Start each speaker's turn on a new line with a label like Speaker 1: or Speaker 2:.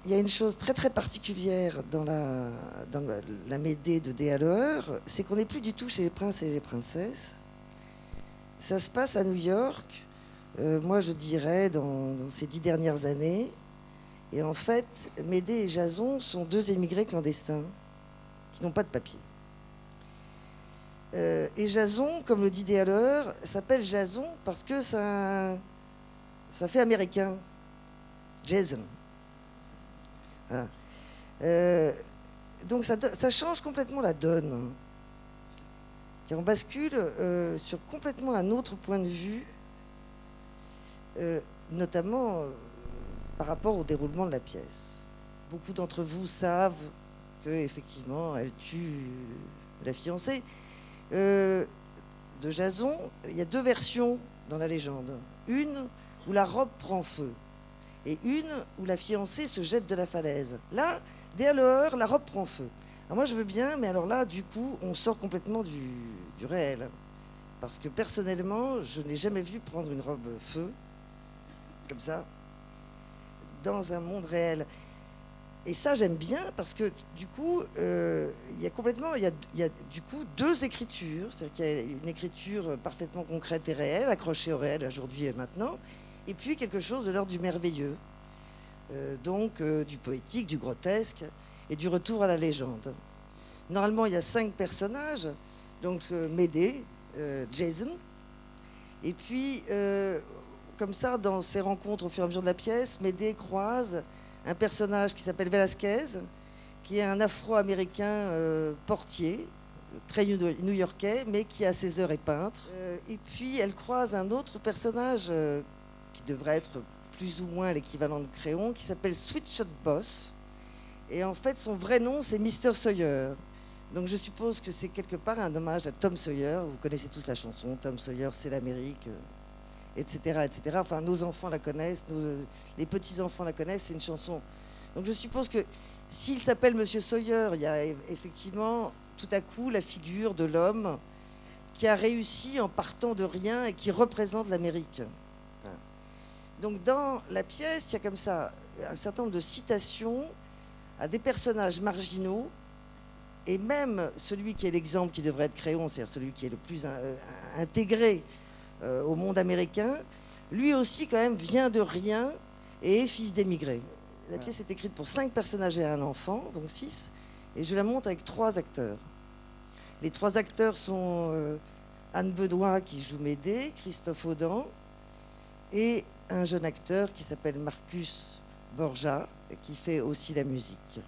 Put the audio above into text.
Speaker 1: il y a une chose très très particulière dans la Médée de D. Halloer, c'est qu'on n'est plus du tout chez les princes et les princesses. Ça se passe à New York, moi je dirais dans ces 10 dernières années. Et en fait, Médée et Jason sont deux émigrés clandestins qui n'ont pas de papier. Et Jason, comme le dit D. Halloer, s'appelle Jason parce que ça fait américain. Jason. Voilà. Donc ça change complètement la donne. Et on bascule sur complètement un autre point de vue, notamment par rapport au déroulement de la pièce. Beaucoup d'entre vous savent qu'effectivement, elle tue la fiancée. De Jason, il y a deux versions dans la légende. Une où la robe prend feu et une où la fiancée se jette de la falaise. Là, D. Halloer, la robe prend feu. Alors moi je veux bien, mais alors là, du coup, on sort complètement du réel. Parce que personnellement, je n'ai jamais vu prendre une robe feu, comme ça, dans un monde réel. Et ça, j'aime bien, parce que du coup, il y a du coup deux écritures. C'est-à-dire qu'il y a une écriture parfaitement concrète et réelle, accrochée au réel aujourd'hui et maintenant, et puis quelque chose de l'ordre du merveilleux. Donc du poétique, du grotesque et du retour à la légende. Normalement, il y a 5 personnages, donc Médée, Jason, et puis comme ça, dans ces rencontres au fur et à mesure de la pièce, Médée croise un personnage qui s'appelle Velasquez, qui est un Afro-américain portier, très new-yorkais, mais qui à ses heures est peintre. Et puis elle croise un autre personnage qui devrait être plus ou moins l'équivalent de Créon, qui s'appelle Sweetshot Boss. Et en fait, son vrai nom, c'est Mr. Sawyer. Donc je suppose que c'est quelque part un hommage à Tom Sawyer. Vous connaissez tous la chanson, Tom Sawyer, c'est l'Amérique, etc., etc. Enfin, nos enfants la connaissent, les petits-enfants la connaissent, c'est une chanson. Donc je suppose que s'il s'appelle Monsieur Sawyer, il y a effectivement tout à coup la figure de l'homme qui a réussi en partant de rien et qui représente l'Amérique. Donc dans la pièce, il y a comme ça un certain nombre de citations à des personnages marginaux, et même celui qui est l'exemple qui devrait être Créon, c'est-à-dire celui qui est le plus intégré au monde américain, lui aussi quand même vient de rien et est fils d'émigrés. La pièce est écrite pour 5 personnages et un enfant, donc 6, et je la monte avec 3 acteurs. Les 3 acteurs sont Anne Bedoin qui joue Médée, Christophe Audan, et un jeune acteur qui s'appelle Marcus Borja, qui fait aussi la musique.